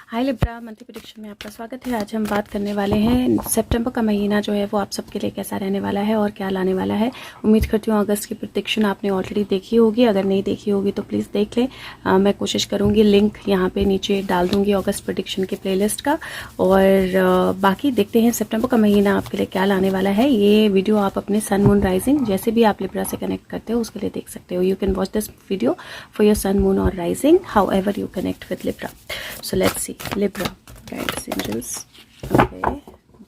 हाय Libra, monthly prediction में आपका स्वागत है। आज हम बात करने वाले हैं सितंबर का महीना जो है वो आप सबके लिए कैसा रहने वाला है और क्या लाने वाला है। उम्मीद करती हूँ अगस्त की प्रेडिक्शन आपने ऑलरेडी देखी होगी, अगर नहीं देखी होगी तो प्लीज़ देख लें। मैं कोशिश करूँगी लिंक यहाँ पे नीचे डाल दूँगी अगस्त प्रेडिक्शन के प्लेलिस्ट का। और बाकी देखते हैं सितंबर का महीना आपके लिए क्या लाने वाला है। ये वीडियो आप अपने सन मून राइजिंग जैसे भी आप लिब्रा से कनेक्ट करते हो उसके लिए देख सकते हो। You can watch this video for your sun moon और rising, however you connect with Libra. So let's see, Libra, guides, angels. Okay,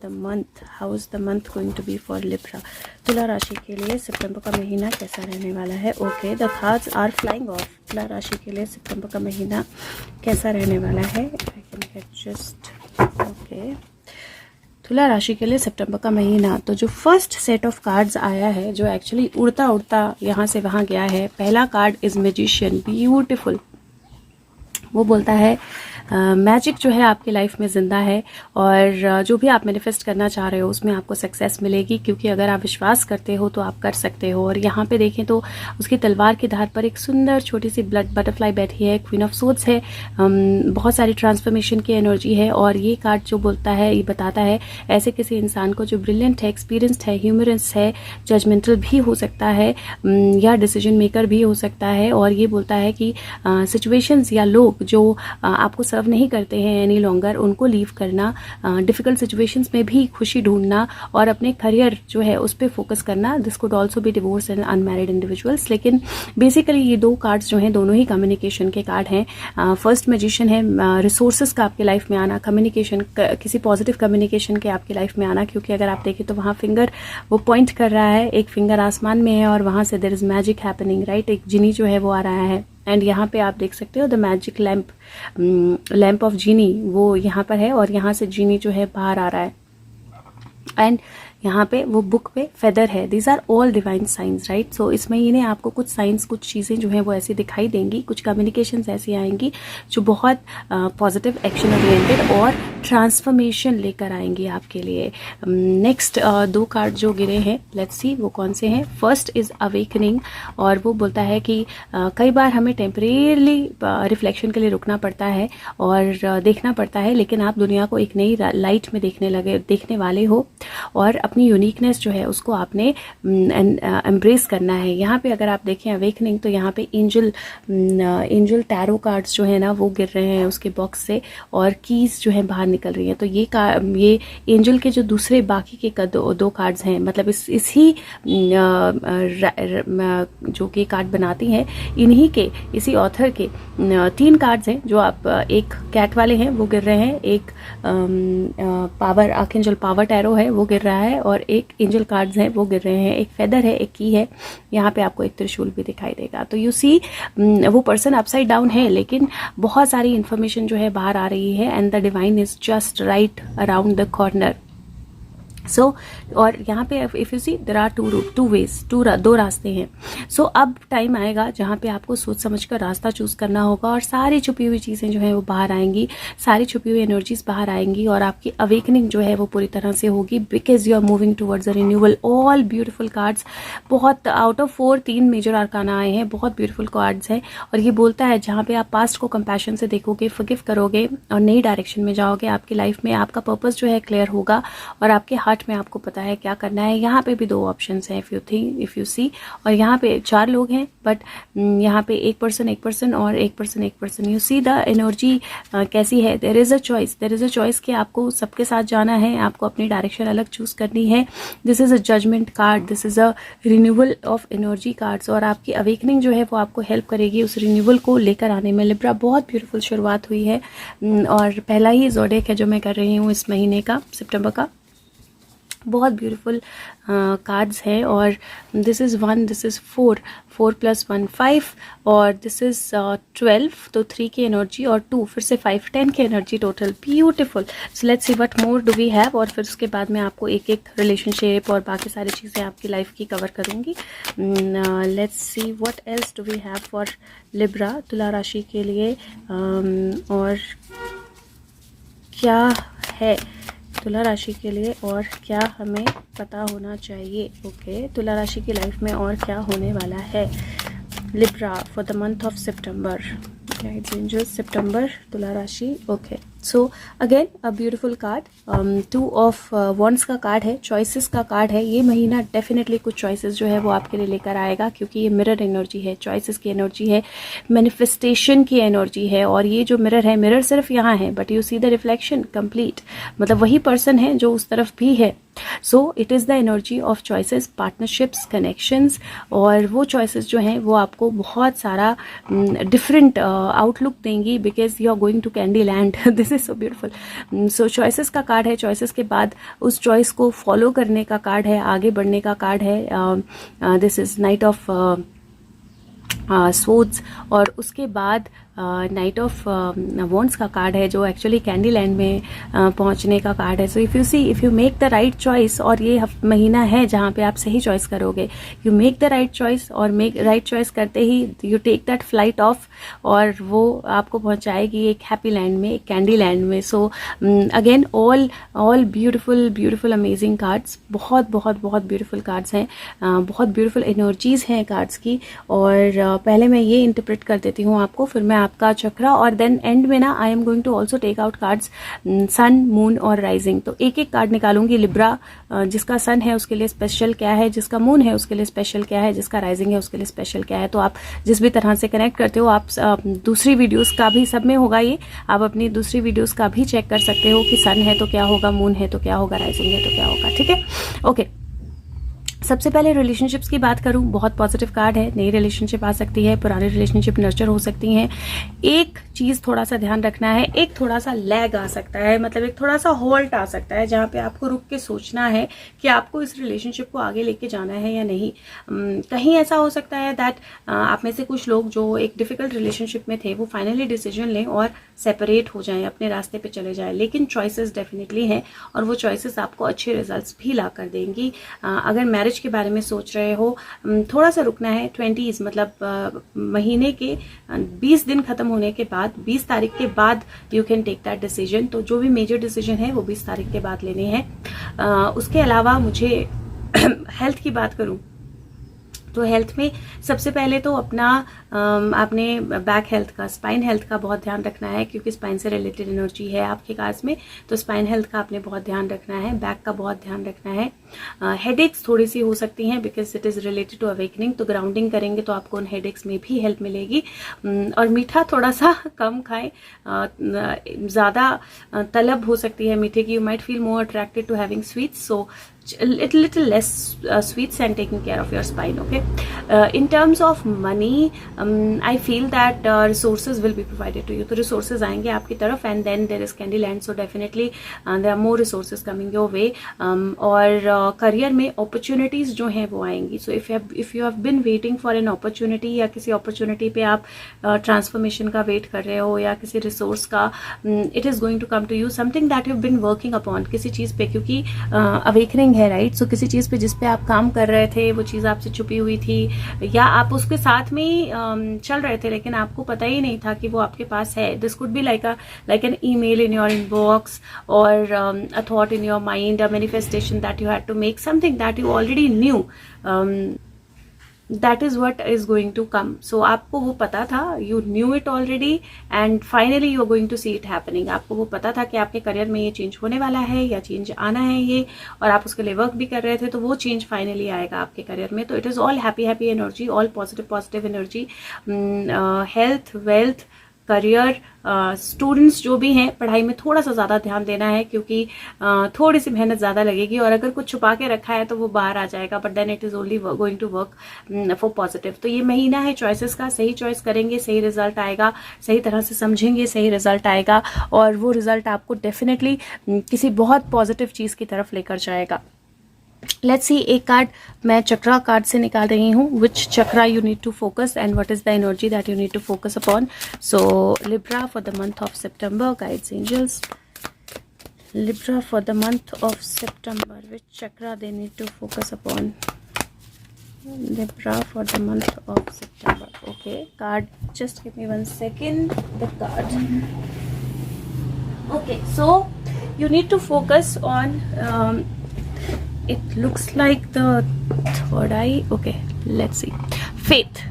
the month. How is the month going to be for Libra? तुला राशि के लिए सितंबर का महीना कैसा रहने वाला है? Okay, the cards are flying off. तुला राशि के लिए सितंबर का महीना कैसा रहने वाला है? I can get just okay. तुला राशि के लिए सितंबर का महीना, तो जो फर्स्ट सेट ऑफ कार्ड्स आया है, जो एक्चुअली उड़ता उड़ता यहाँ से वहाँ गया है, पहला कार्ड इज मैजिशियन, ब्यूटीफुल। वो बोलता है मैजिक जो है आपकी लाइफ में ज़िंदा है और जो भी आप मैनिफेस्ट करना चाह रहे हो उसमें आपको सक्सेस मिलेगी, क्योंकि अगर आप विश्वास करते हो तो आप कर सकते हो। और यहाँ पे देखें तो उसकी तलवार की धार पर एक सुंदर छोटी सी बटरफ्लाई बैठी है, क्वीन ऑफ सोर्ड्स है, बहुत सारी ट्रांसफॉर्मेशन की एनर्जी है। और ये कार्ड जो बोलता है, ये बताता है ऐसे किसी इंसान को जो ब्रिलियंट है, एक्सपीरियंस्ड है, ह्यूमरस है, जजमेंटल भी हो सकता है या डिसीजन मेकर भी हो सकता है। और ये बोलता है कि सिचुएशंस या लोग जो आपको सर्व नहीं करते हैं एनी लॉन्गर, उनको लीव करना, डिफिकल्ट सिचुएशंस में भी खुशी ढूंढना और अपने करियर जो है उस पर फोकस करना। This could also be divorce and unmarried individuals. लेकिन बेसिकली ये दो कार्ड्स जो हैं दोनों ही कम्युनिकेशन के कार्ड हैं। फर्स्ट मैजिशियन है रिसोर्सेज का आपके लाइफ में आना, कम्युनिकेशन, किसी पॉजिटिव कम्युनिकेशन के आपकी लाइफ में आना, क्योंकि अगर आप देखें तो वहाँ फिंगर वो पॉइंट कर रहा है, एक फिंगर आसमान में है और वहाँ से there is magic happening, right. एक जिनी जो है वो आ रहा है एंड यहाँ पे आप देख सकते हो द मैजिक लैम्प ऑफ जीनी, वो यहाँ पर है और यहाँ से जीनी जो है बाहर आ रहा है। एंड यहाँ पे वो बुक पे फेदर है। These are all divine science, right. So इस महीने आपको कुछ साइंस, कुछ चीज़ें जो हैं वो ऐसी दिखाई देंगी, कुछ कम्युनिकेशंस ऐसी आएंगी जो बहुत पॉजिटिव, एक्शन ओरिएंटेड और ट्रांसफॉर्मेशन लेकर आएंगी आपके लिए। नेक्स्ट दो कार्ड जो गिरे हैं, लेट्स सी वो कौन से हैं। फर्स्ट इज अवेकनिंग, और वो बोलता है कि कई बार हमें टेम्परेरली रिफ्लेक्शन के लिए रुकना पड़ता है और देखना पड़ता है, लेकिन आप दुनिया को एक नई लाइट में देखने वाले हो और अपनी यूनिकनेस जो है उसको आपने एम्ब्रेस करना है। यहाँ पे अगर आप देखें अवेकनिंग, तो यहाँ पे एंजल टैरो कार्ड्स जो है ना वो गिर रहे हैं उसके बॉक्स से और कीज जो है बाहर निकल रही है। तो ये एंजल के जो दूसरे बाकी के दो कार्ड्स हैं, मतलब इसी जो कि कार्ड बनाती हैं, इन्हीं के, इसी ऑथर के तीन कार्ड्स हैं जो आप, एक कैट वाले हैं वो गिर रहे हैं, एक पावर आर्कएंजल पावर टैरो है वो गिर रहा है और एक एंजल कार्ड्स हैं वो गिर रहे हैं, एक फेदर है, एक की है, यहाँ पे आपको एक त्रिशूल भी दिखाई देगा। तो यू सी वो पर्सन अपसाइड डाउन है, लेकिन बहुत सारी इन्फॉर्मेशन जो है बाहर आ रही है and the divine is just right around the corner. So और यहाँ पे if you see there are two ways, दो रास्ते हैं। सो अब टाइम आएगा जहाँ पे आपको सोच समझ कर रास्ता चूज करना होगा और सारी छुपी हुई चीज़ें जो है वो बाहर आएंगी, सारी छुपी हुई एनर्जीज बाहर आएंगी और आपकी अवेकनिंग जो है वो पूरी तरह से होगी, because you are moving towards a renewal. All beautiful cards, बहुत आउट ऑफ 4 3 मेजर आर्काना आए हैं, बहुत ब्यूटीफुल कार्ड्स हैं। और ये बोलता है जहाँ पे आप पास्ट को कंपैशन से देखोगे, फॉरगिव करोगे और नई डायरेक्शन में जाओगे, आपकी लाइफ में आपका पर्पस जो है क्लियर होगा और आपके हार्ट में आपको पता है क्या करना है। यहाँ पे भी दो ऑप्शंस हैं, इफ यू सी, और यहाँ पे 4 लोग हैं, बट यहाँ पे एक पर्सन और एक person. You see the energy कैसी है। देयर इज अ चॉइस कि आपको सबके साथ जाना है, आपको अपनी डायरेक्शन अलग चूज करनी है। This is a judgment card, this is a renewal of energy cards और आपकी अवेकनिंग जो है वो आपको हेल्प करेगी उस रिन्यूअल को लेकर आने में। लिब्रा, बहुत ब्यूटीफुल शुरुआत हुई है और पहला ही ज़ोडिएक है जो मैं कर रही हूँ इस महीने का, सितंबर का। बहुत ब्यूटीफुल कार्ड्स हैं और दिस इज़ 1, दिस इज़ 4 + 1 5 और दिस इज़ 12, तो 3 की एनर्जी और 2 फिर से 5 10 की energy total. Beautiful. So let's see what more do we have, और फिर उसके बाद मैं आपको एक एक रिलेशनशिप और बाकी सारी चीज़ें आपकी लाइफ की कवर करूँगी। Let's see what else do we have for Libra, तुला राशि के लिए और क्या है तुला राशि के लिए और क्या हमें पता होना चाहिए। ओके, तुला राशि की लाइफ में और क्या होने वाला है Libra for the month of September. Guides Angels September तुला राशि. Okay so again a beautiful card. 2 of wands का कार्ड है, चॉइसेस का कार्ड है. ये महीना डेफिनेटली कुछ चॉइसेस जो है वो आपके लिए लेकर आएगा, क्योंकि ये मिरर एनर्जी है, चॉइसेस की एनर्जी है, मैनिफेस्टेशन की एनर्जी है. और ये जो मिरर है, मिरर सिर्फ यहाँ है but you see the reflection complete, मतलब वही पर्सन है जो उस तरफ भी है. So it is the energy of choices, partnerships, connections. और वो चॉइसेस जो हैं वो आपको बहुत सारा डिफरेंट आउटलुक देंगी, because you are going to candy land. This is so beautiful. So choices का कार्ड है. चॉइसेस के बाद उस चॉइस को फॉलो करने का कार्ड है, आगे बढ़ने का कार्ड है. This is night of swords. और उसके बाद नाइट ऑफ वॉन्ड्स का कार्ड है, जो एक्चुअली कैंडी लैंड में पहुंचने का कार्ड है. So if you make the right choice, और ये महीना है जहाँ पे आप सही चॉइस करोगे. You make the right choice, और मेक राइट चॉइस करते ही you take that flight off, और वो आपको पहुंचाएगी एक हैप्पी लैंड में, एक कैंडी लैंड में. So again all beautiful amazing cards. बहुत बहुत बहुत ब्यूटिफुल कार्ड्स हैं, बहुत ब्यूटिफुल एनर्जीज हैं कार्ड्स की. और पहले मैं ये इंटरप्रेट कर देती हूँ आपको, फिर मैं आपका चक्रा, और देन एंड में ना I am going to also take out cards sun, moon और राइजिंग. तो एक एक कार्ड निकालूंगी. लिब्रा, जिसका सन है उसके लिए स्पेशल क्या है, जिसका मून है उसके लिए स्पेशल क्या है, जिसका राइजिंग है उसके लिए स्पेशल क्या है. तो आप जिस भी तरह से कनेक्ट करते हो, आप दूसरी वीडियोस का भी सब में होगा ये, आप अपनी दूसरी वीडियोस का भी चेक कर सकते हो कि सन है तो क्या होगा, मून है तो क्या होगा, राइजिंग है तो क्या होगा. ठीक है, ओके. सबसे पहले रिलेशनशिप्स की बात करूं, बहुत पॉजिटिव कार्ड है. नई रिलेशनशिप आ सकती है, पुरानी रिलेशनशिप नर्चर हो सकती हैं. एक चीज थोड़ा सा ध्यान रखना है, एक थोड़ा सा लैग आ सकता है, मतलब एक थोड़ा सा होल्ट आ सकता है, जहां पे आपको रुक के सोचना है कि आपको इस रिलेशनशिप को आगे लेके जाना है या नहीं. कहीं ऐसा हो सकता है दैट आप में से कुछ लोग जो एक डिफिकल्ट रिलेशनशिप में थे, वो फाइनली डिसीजन लें और सेपरेट हो जाएं, अपने रास्ते पे चले जाएं. लेकिन चॉइसेस डेफिनेटली हैं, और वो चॉइसेस आपको अच्छे रिजल्ट्स भी ला कर देंगी. अगर मैरिज के बारे में सोच रहे हो, थोड़ा सा रुकना है. 20s मतलब महीने के 20 दिन खत्म होने के बाद, 20 तारीख के बाद you can take that decision. तो जो भी मेजर डिसीजन है वो 20 तारीख के बाद लेने हैं. उसके अलावा मुझे हेल्थ की बात करूं तो हेल्थ में सबसे पहले तो अपना आपने बैक हेल्थ का, स्पाइन हेल्थ का बहुत ध्यान रखना है, क्योंकि स्पाइन से रिलेटेड एनर्जी है आपके कार्ड्स में. तो स्पाइन हेल्थ का आपने बहुत ध्यान रखना है. बैक का बहुत ध्यान रखना है. हेडेक्स थोड़ी सी हो सकती हैं, because it is related to awakening. तो ग्राउंडिंग करेंगे तो आपको उन हेडेक्स में भी हेल्प मिलेगी. और मीठा थोड़ा सा कम खाएं. ज़्यादा तलब हो सकती है मीठे की. You might feel more attracted to having sweets, so little less sweets and taking care of your spine. Okay, in terms of money, I feel that resources will be provided to you. तो resources आएंगे आपकी तरफ, and then there is Candyland, so definitely there are more resources coming your way. और career में opportunities जो हैं वो आएंगी. So if you have been waiting for an opportunity, या किसी opportunity पे आप transformation का wait कर रहे हो, या किसी resource का, it is going to come to you. Something that you've been working upon, किसी चीज़ पे, क्योंकि awakening है, राइट. सो किसी चीज पे जिस पे आप काम कर रहे थे, वो चीज आपसे छुपी हुई थी, या आप उसके साथ में ही चल रहे थे, लेकिन आपको पता ही नहीं था कि वो आपके पास है. This could be like an email in your inbox, or a thought in your mind, a manifestation that you had to make, something that you already knew. That is what is going to come. So आपको वो पता था, you knew it already, and finally you are going to see it happening. आपको वो पता था कि आपके करियर में ये चेंज होने वाला है, या चेंज आना है ये, और आप उसके लिए वर्क भी कर रहे थे, तो वो चेंज फाइनली आएगा आपके करियर में. तो it is all happy energy, all positive energy. Health, wealth, career, students जो भी हैं, पढ़ाई में थोड़ा सा ज़्यादा ध्यान देना है, क्योंकि थोड़ी सी मेहनत ज़्यादा लगेगी, और अगर कुछ छुपा के रखा है तो वो बाहर आ जाएगा, but then it is only going to work for positive. तो ये महीना है चॉइसेस का. सही चॉइस करेंगे, सही रिजल्ट आएगा. सही तरह से समझेंगे, सही रिजल्ट आएगा, और वो रिजल्ट आपको डेफिनेटली किसी बहुत पॉजिटिव चीज़ की तरफ लेकर जाएगा. लेट्स सी, एक कार्ड मैं चक्रा कार्ड से निकाल रही हूँ. Which chakra you need to focus, and what is the energy that you need to focus upon. So Libra for the month of September, guides angels. Libra for the month of September, which chakra they need to focus upon. Libra for the month of September. Okay, card, just give me 1 second. The card. Okay, so you need to focus on, it looks like the third eye. Okay, let's see. Faith.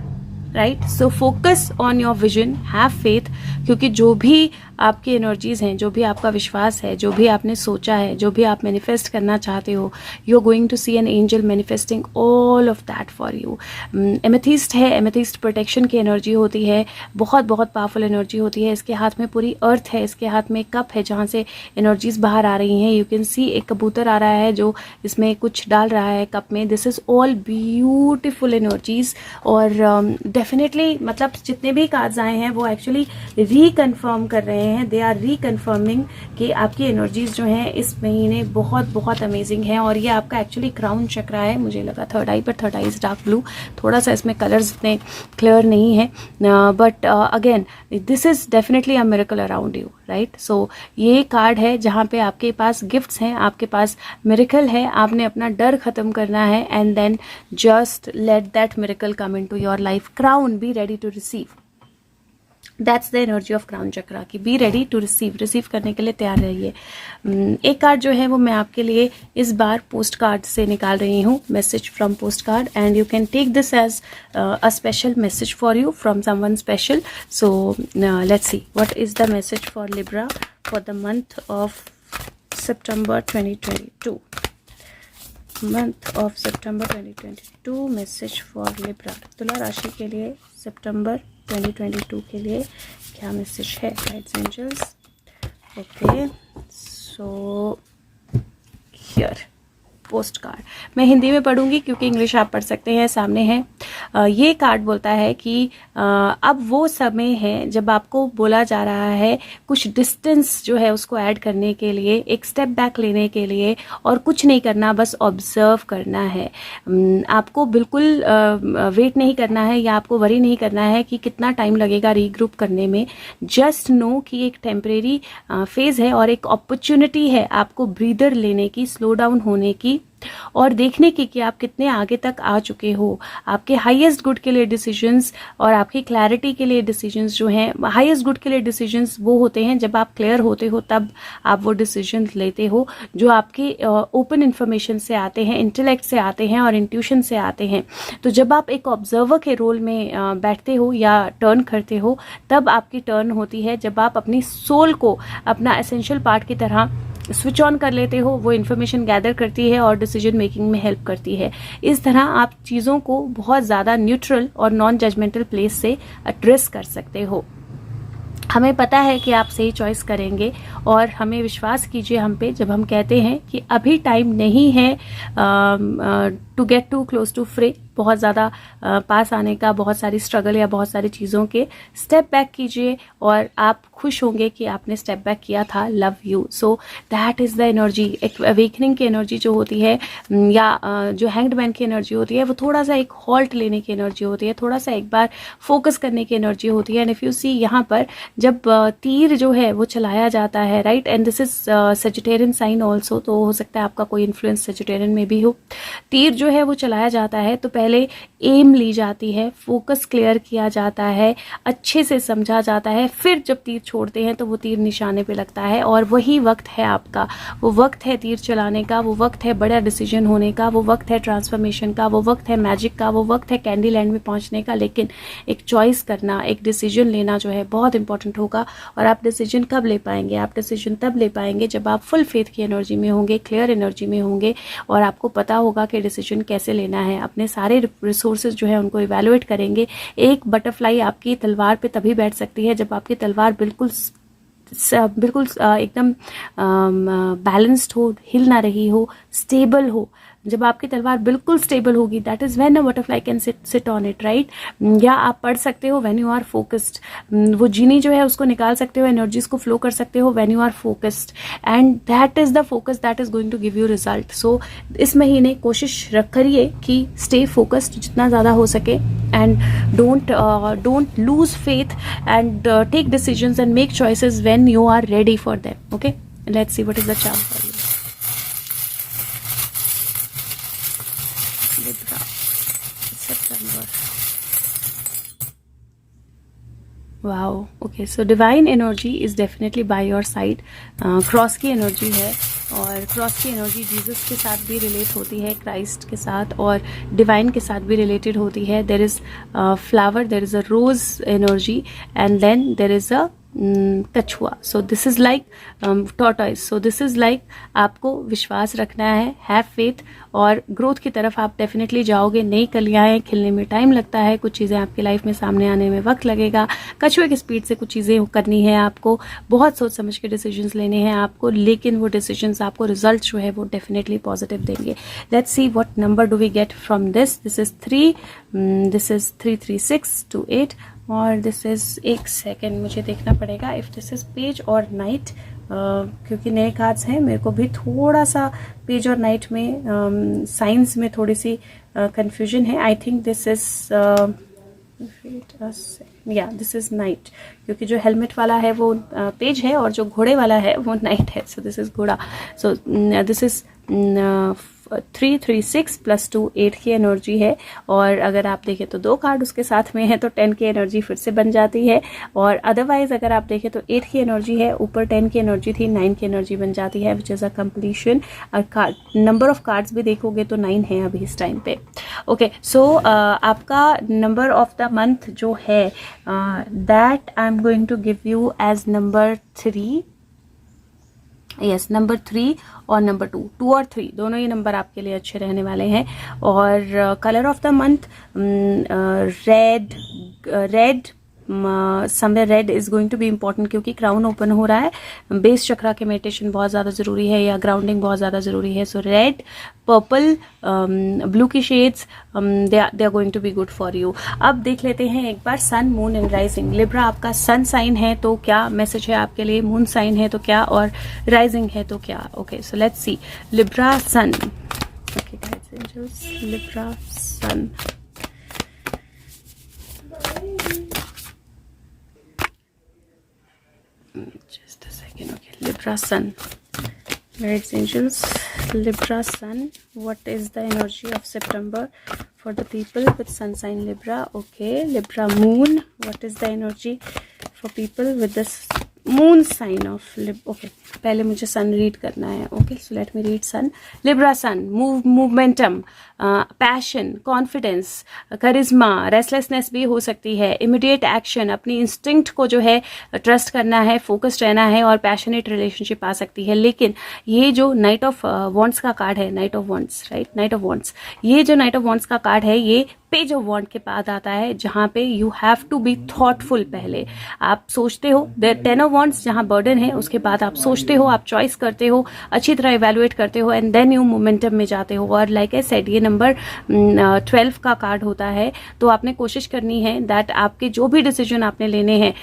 Right. So focus on your vision, have faith, क्योंकि जो भी आपकी energies हैं, जो भी आपका विश्वास है, जो भी आपने सोचा है, जो भी आप मैनिफेस्ट करना चाहते हो, you are going to see an angel manifesting all of that for you. Amethyst है, एमेथिस्ट प्रोटेक्शन की एनर्जी होती है, बहुत बहुत पावरफुल एनर्जी होती है. इसके हाथ में पूरी अर्थ है, इसके हाथ में कप है जहाँ से एनर्जीज बाहर आ रही हैं. यू कैन सी एक कबूतर आ रहा है जो इसमें कुछ डाल रहा है कप में. This is all beautiful energies. और डेफिनेटली मतलब जितने भी कार्ड्स आए हैं वो एक्चुअली रिकन्फर्म कर रहे हैं, दे आर रिकन्फर्मिंग कि आपकी एनर्जीज जो हैं इस महीने बहुत बहुत अमेजिंग है. और ये आपका एक्चुअली क्राउन चक्रा है. मुझे लगा थर्ड आई, पर third eye is dark blue. थोड़ा सा इसमें कलर्स इतने क्लियर नहीं है, but again this is definitely a miracle around you, right. So ये कार्ड है जहाँ पे आपके पास गिफ्ट्स हैं, आपके पास मिरेकल है. आपने अपना डर खत्म करना है and then just let that miracle come into your life. Crown, be ready to receive. That's the energy of crown chakra की be ready to receive. Receive करने के लिए तैयार रहिए. एक कार्ड जो है वो मैं आपके लिए इस बार पोस्ट कार्ड से निकाल रही हूँ, message from post card, and you can take this as a special message for you from someone special. So let's see what is the message for Libra for the month of September 2022. Month of September 2022 message for Libra. तुला राशि के लिए सितंबर 2022 के लिए क्या message है? Guides angels. Okay, so here post card मैं हिंदी में पढ़ूंगी क्योंकि इंग्लिश आप पढ़ सकते हैं, सामने है. ये कार्ड बोलता है कि अब वो समय है जब आपको बोला जा रहा है कुछ डिस्टेंस जो है उसको ऐड करने के लिए, एक स्टेप बैक लेने के लिए, और कुछ नहीं करना, बस ऑब्जर्व करना है. आपको बिल्कुल वेट नहीं करना है या आपको वरी नहीं करना है कि कितना टाइम लगेगा रीग्रुप करने में. जस्ट नो कि एक टेम्परेरी फेज है और एक अपॉर्चुनिटी है आपको ब्रीदर लेने की, स्लो डाउन होने की, और देखने की कि आप कितने आगे तक आ चुके हो. आपके हाईएस्ट गुड के लिए डिसीजंस और आपकी क्लैरिटी के लिए डिसीजंस जो हैं, हाईएस्ट गुड के लिए डिसीजंस वो होते हैं जब आप क्लियर होते हो, तब आप वो डिसीजन लेते हो जो आपके ओपन इन्फॉर्मेशन से आते हैं, इंटेलेक्ट से आते हैं और इंट्यूशन से आते हैं. तो जब आप एक ऑब्जर्वर के रोल में बैठते हो या टर्न करते हो, तब आपकी टर्न होती है जब आप अपनी सोल को अपना एसेंशियल पार्ट की तरह स्विच ऑन कर लेते हो. वो इन्फॉर्मेशन गैदर करती है और डिसीजन मेकिंग में हेल्प करती है. इस तरह आप चीज़ों को बहुत ज़्यादा न्यूट्रल और नॉन जजमेंटल प्लेस से एड्रेस कर सकते हो. हमें पता है कि आप सही चॉइस करेंगे और हमें विश्वास कीजिए हम पे जब हम कहते हैं कि अभी टाइम नहीं है to get too close to fray, बहुत ज़्यादा पास आने का, बहुत सारी स्ट्रगल या बहुत सारी चीज़ों के. स्टेप बैक कीजिए और आप खुश होंगे कि आपने स्टेप बैक किया था. Love you. So that is the energy. एक अवेकनिंग की एनर्जी जो होती है या जो हैंग्ड मैन की एनर्जी होती है, वो थोड़ा सा एक हॉल्ट लेने की एनर्जी होती है, थोड़ा सा एक बार फोकस करने की एनर्जी होती है. एंड इफ़ यू सी यहाँ पर जब तीर जो है वो चलाया जाता है, right, and this is Sagittarian sign also, तो हो सकता है आपका कोई इन्फ्लुएंस सेजिटेरियन में भी हो. तीर जो है वो चलाया जाता है तो पहले एम ली जाती है, फोकस क्लियर किया जाता है, अच्छे से समझा जाता है, फिर जब तीर छोड़ते हैं तो वो तीर निशाने पे लगता है. और वही वक्त है आपका, वो वक्त है तीर चलाने का, वो वक्त है बड़ा डिसीजन होने का, वो वक्त है ट्रांसफॉर्मेशन का, वो वक्त है मैजिक का, वो वक्त है कैंडी लैंड में पहुंचने का. लेकिन एक चॉइस करना, एक डिसीजन लेना जो है बहुत इंपॉर्टेंट होगा. और आप डिसीजन कब ले पाएंगे? आप डिसीजन तब ले पाएंगे जब आप फुल फेथ की एनर्जी में होंगे, क्लियर एनर्जी में होंगे, और आपको पता होगा कि डिसीजन कैसे लेना है. अपने सारे रिसोर्सेज जो है उनको इवैल्यूएट करेंगे. एक बटरफ्लाई आपकी तलवार पे तभी बैठ सकती है जब आपकी तलवार बिल्कुल एकदम बैलेंस्ड हो, हिल ना रही हो, स्टेबल हो. जब आपकी तलवार बिल्कुल स्टेबल होगी, that is when a butterfly can sit on it, right. या आप पढ़ सकते हो व्हेन यू आर फोकस्ड. वो जीनी जो है उसको निकाल सकते हो, एनर्जीज को फ्लो कर सकते हो when you are focused, and that is the focus that is going to give you result. So इस महीने कोशिश करिए कि स्टे फोकस्ड जितना ज़्यादा हो सके, and don't lose faith, and take decisions and make choices when you are ready for them. Okay, let's see what is the charm for you. Libra, September. Wow. Okay, so divine energy is definitely by your side. Cross की energy है और cross की energy Jesus के साथ भी relate होती है, Christ के साथ और डिवाइन के साथ भी रिलेटेड होती है. There is flower, there is a rose energy and then there is a कछुआ. So this is like tortoise. So this is like आपको विश्वास रखना है, हैव फेथ, और ग्रोथ की तरफ आप डेफिनेटली जाओगे. नई कलियाँ हैं, खिलने में टाइम लगता है, कुछ चीज़ें आपकी लाइफ में सामने आने में वक्त लगेगा. कछुए की स्पीड से कुछ चीज़ें करनी है आपको, बहुत सोच समझ के डिसीजंस लेने हैं आपको, लेकिन वो डिसीजंस आपको रिजल्ट जो है वो डेफिनेटली पॉजिटिव देंगे. Let's see what number do we get from this. This is 3, this is 3, 3, 6 to 8 और दिस इज़, एक सेकेंड मुझे देखना पड़ेगा इफ़ दिस इज़ पेज और नाइट, क्योंकि नए कार्ड्स हैं, मेरे को भी थोड़ा सा पेज और नाइट में साइंस में थोड़ी सी कंफ्यूजन है. आई थिंक दिस इज़ या दिस इज़ नाइट, क्योंकि जो हेलमेट वाला है वो पेज है और जो घोड़े वाला है वो नाइट है. सो दिस इज़ घोड़ा. सो दिस इज़ 3, 3, 6 + 2 8 की एनर्जी है. और अगर आप देखें तो 2 कार्ड उसके साथ में है तो 10 की एनर्जी फिर से बन जाती है. और अदरवाइज अगर आप देखें तो 8 की एनर्जी है, ऊपर 10 की एनर्जी थी, 9 की एनर्जी बन जाती है, विच इज़ अ कंप्लीशन. और नंबर ऑफ कार्ड्स भी देखोगे तो 9 है अभी इस टाइम पे. ओके, सो आपका नंबर ऑफ द मंथ जो है that I am going to give you as number 3. Yes, number 3 और नंबर 2. 2 और 3 दोनों ही नंबर आपके लिए अच्छे रहने वाले हैं. और colour of the month red, somewhere red is going to be important, क्योंकि क्राउन ओपन हो रहा है. बेस चक्रा के मेडिटेशन बहुत ज़्यादा ज़रूरी है, या ग्राउंडिंग बहुत ज़्यादा ज़रूरी है. सो रेड, पर्पल, ब्लू की shades they are going to be good for you. अब देख लेते हैं एक बार sun, moon and rising. Libra आपका सन साइन है तो क्या मैसेज है आपके लिए, मून साइन है तो क्या, और राइजिंग है तो क्या. Okay, so let's see. Libra sun. Okay guys, angels, Libra sun. Just a second. Okay, Libra Sun. Guides, angels, Libra Sun. What is the energy of September for the people with Sun sign Libra? Okay, Libra Moon. What is the energy for people with this Moon sign of Libra? Okay, पहले मुझे Sun read करना है. Okay, so let me read Sun. Libra Sun. Momentum, passion, confidence, charisma, restlessness भी हो सकती है. Immediate action, अपनी instinct को जो है ट्रस्ट करना है, फोकस्ड रहना है, और पैशनेट रिलेशनशिप आ सकती है. लेकिन ये जो नाइट ऑफ वॉन्ट्स का कार्ड है, night of wants, right, night of wants, ये जो नाइट ऑफ वॉन्ट्स का कार्ड है ये पेज ऑफ वॉन्ट के बाद आता है, जहाँ पे you have to be thoughtful. पहले आप सोचते हो, टेन ऑफ वॉन्ट्स जहाँ बर्डन है, उसके बाद आप सोचते हो, आप चॉइस करते हो, अच्छी तरह इवेलुएट करते हो, एंड देन यू मोमेंटम में जाते हो. और लाइक आई सेड, ये नंबर 12 का कार्ड होता है. तो आपने कोशिश करनी है दैट आपके जो भी डिसीजन आपने लेने हैं,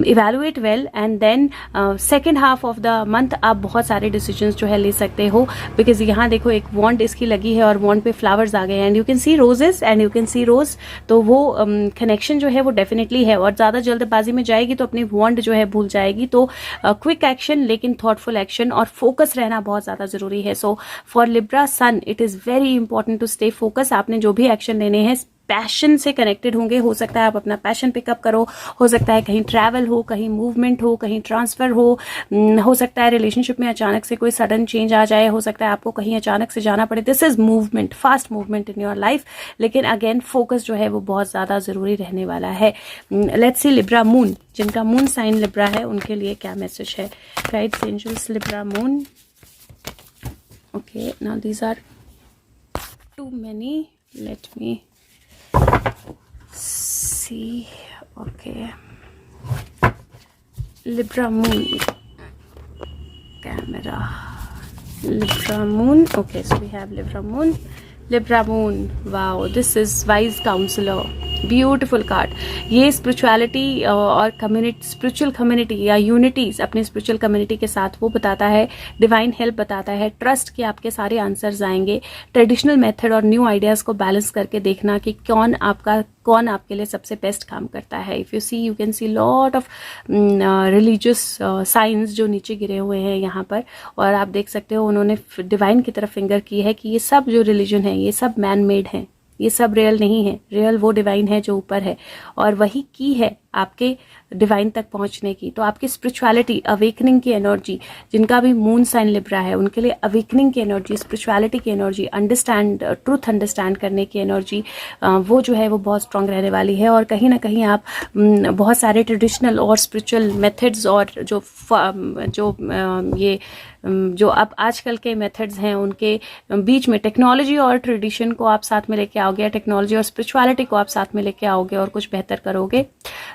evaluate well, and then second half of the month आप बहुत सारे डिसीजन जो है ले सकते हो. बिकॉज यहाँ देखो एक वॉन्ट इसकी लगी है और वॉन्ट पे फ्लावर्स आ गए, and you can see roses and you can see rose. तो वो कनेक्शन जो है वो डेफिनेटली है. और ज्यादा जल्दबाजी में जाएगी तो अपनी वॉन्ट जो है भूल जाएगी. तो क्विक एक्शन, लेकिन थॉटफुल एक्शन, और फोकस रहना बहुत ज्यादा जरूरी है. So for Libra sun it is very important to stay focus. आपने जो भी एक्शन लेने हैं पैशन से कनेक्टेड होंगे. हो सकता है आप अपना पैशन पिकअप करो, हो सकता है कहीं ट्रैवल हो, कहीं मूवमेंट हो, कहीं ट्रांसफर हो सकता है रिलेशनशिप में अचानक से कोई सडन चेंज आ जाए, हो सकता है आपको कहीं अचानक से जाना पड़े. This is movement, fast movement in your life. लेकिन अगेन फोकस जो है वो बहुत ज्यादा जरूरी रहने वाला है. लेट्स सी लिब्रा मून, जिनका मून साइन लिब्रा है उनके लिए क्या मैसेज है. Guides, angels, Libra moon. Okay, now these are too many. Let me see. Okay, Libra moon, camera, Libra moon. Okay, so we have Libra moon. Libra moon, wow, this is wise counselor, beautiful card. ये spirituality और community, spiritual community या unities अपने spiritual community के साथ वो बताता है. Divine help बताता है, ट्रस्ट कि आपके सारे आंसर्स आएंगे. ट्रेडिशनल मेथड और न्यू आइडियाज को बैलेंस करके देखना कि कौन आपके लिए सबसे बेस्ट काम करता है. If you see, you can see lot of religious science जो नीचे गिरे हुए हैं यहाँ पर, और आप देख सकते हो उन्होंने डिवाइन की तरफ फिंगर की है कि ये सब जो रिलीजन है ये सब मैन मेड हैं, ये सब रियल नहीं है. रियल वो डिवाइन है जो ऊपर है, और वही की है आपके डिवाइन तक पहुंचने की। तो आपकी स्पिरिचुअलिटी, अवेकनिंग की एनर्जी, जिनका भी मून साइन लिब्रा है उनके लिए अवेकनिंग की एनर्जी, स्पिरिचुअलिटी की एनर्जी, ट्रूथ अंडरस्टैंड करने की एनर्जी, वो जो है वो बहुत स्ट्रांग रहने वाली है। और कहीं ना कहीं आप बहुत सारे ट्रेडिशनल और स्पिरिचुअल मेथड्स और जो अब आजकल के मेथड्स हैं उनके बीच में टेक्नोलॉजी और ट्रेडिशन को आप साथ में लेके आओगे, टेक्नोलॉजी और स्पिरिचुअलिटी को आप साथ में लेके आओगे और कुछ बेहतर करोगे।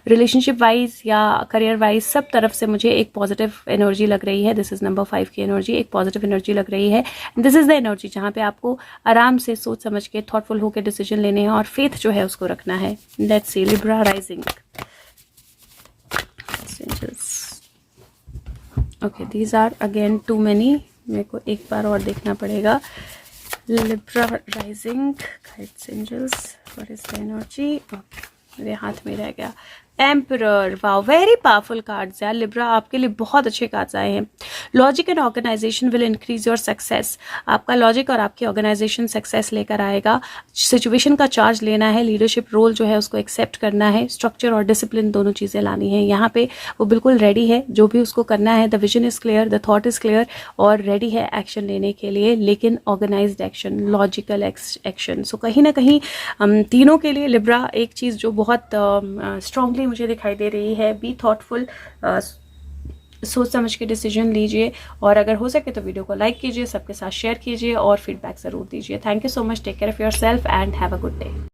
रिलेशनशिप वाइज या करियर वाइज सब तरफ से मुझे एक पॉजिटिव एनर्जी लग रही है। दिस इज नंबर 5 की एनर्जी, एक पॉजिटिव एनर्जी लग रही है। दिस इज द एनर्जी जहाँ पे आपको आराम से सोच समझ के थॉटफुल होकर डिसीजन लेने हैं और फेथ जो है उसको रखना है। Let's see Libra rising. Okay, these are again too many, मेरे को एक बार और देखना पड़ेगा। Libra rising, guides angels, what is the energy? मेरे हाथ में रह गया। Emperor, wow, very powerful cards यार लिब्रा, आपके लिए बहुत अच्छे कार्ड्स आए हैं। Logic and organisation will increase your success. आपका लॉजिक और आपकी ऑर्गेनाइजेशन सक्सेस लेकर आएगा। सिचुएशन का चार्ज लेना है, लीडरशिप रोल जो है उसको एक्सेप्ट करना है, स्ट्रक्चर और डिसिप्लिन दोनों चीज़ें लानी है। यहाँ पे वो बिल्कुल रेडी है, जो भी उसको करना है। The vision is clear, the thought is clear और रेडी है एक्शन लेने के लिए, लेकिन ऑर्गेनाइज्ड एक्शन, लॉजिकल एक्शन। सो कहीं ना कहीं तीनों के लिए लिब्रा एक चीज़ जो बहुत स्ट्रांगली मुझे दिखाई दे रही है, बी थॉटफुल, सोच समझ के डिसीजन लीजिए और अगर हो सके तो वीडियो को लाइक कीजिए, सबके साथ शेयर कीजिए और फीडबैक ज़रूर दीजिए। Thank you so much, take care of yourself and have a good day.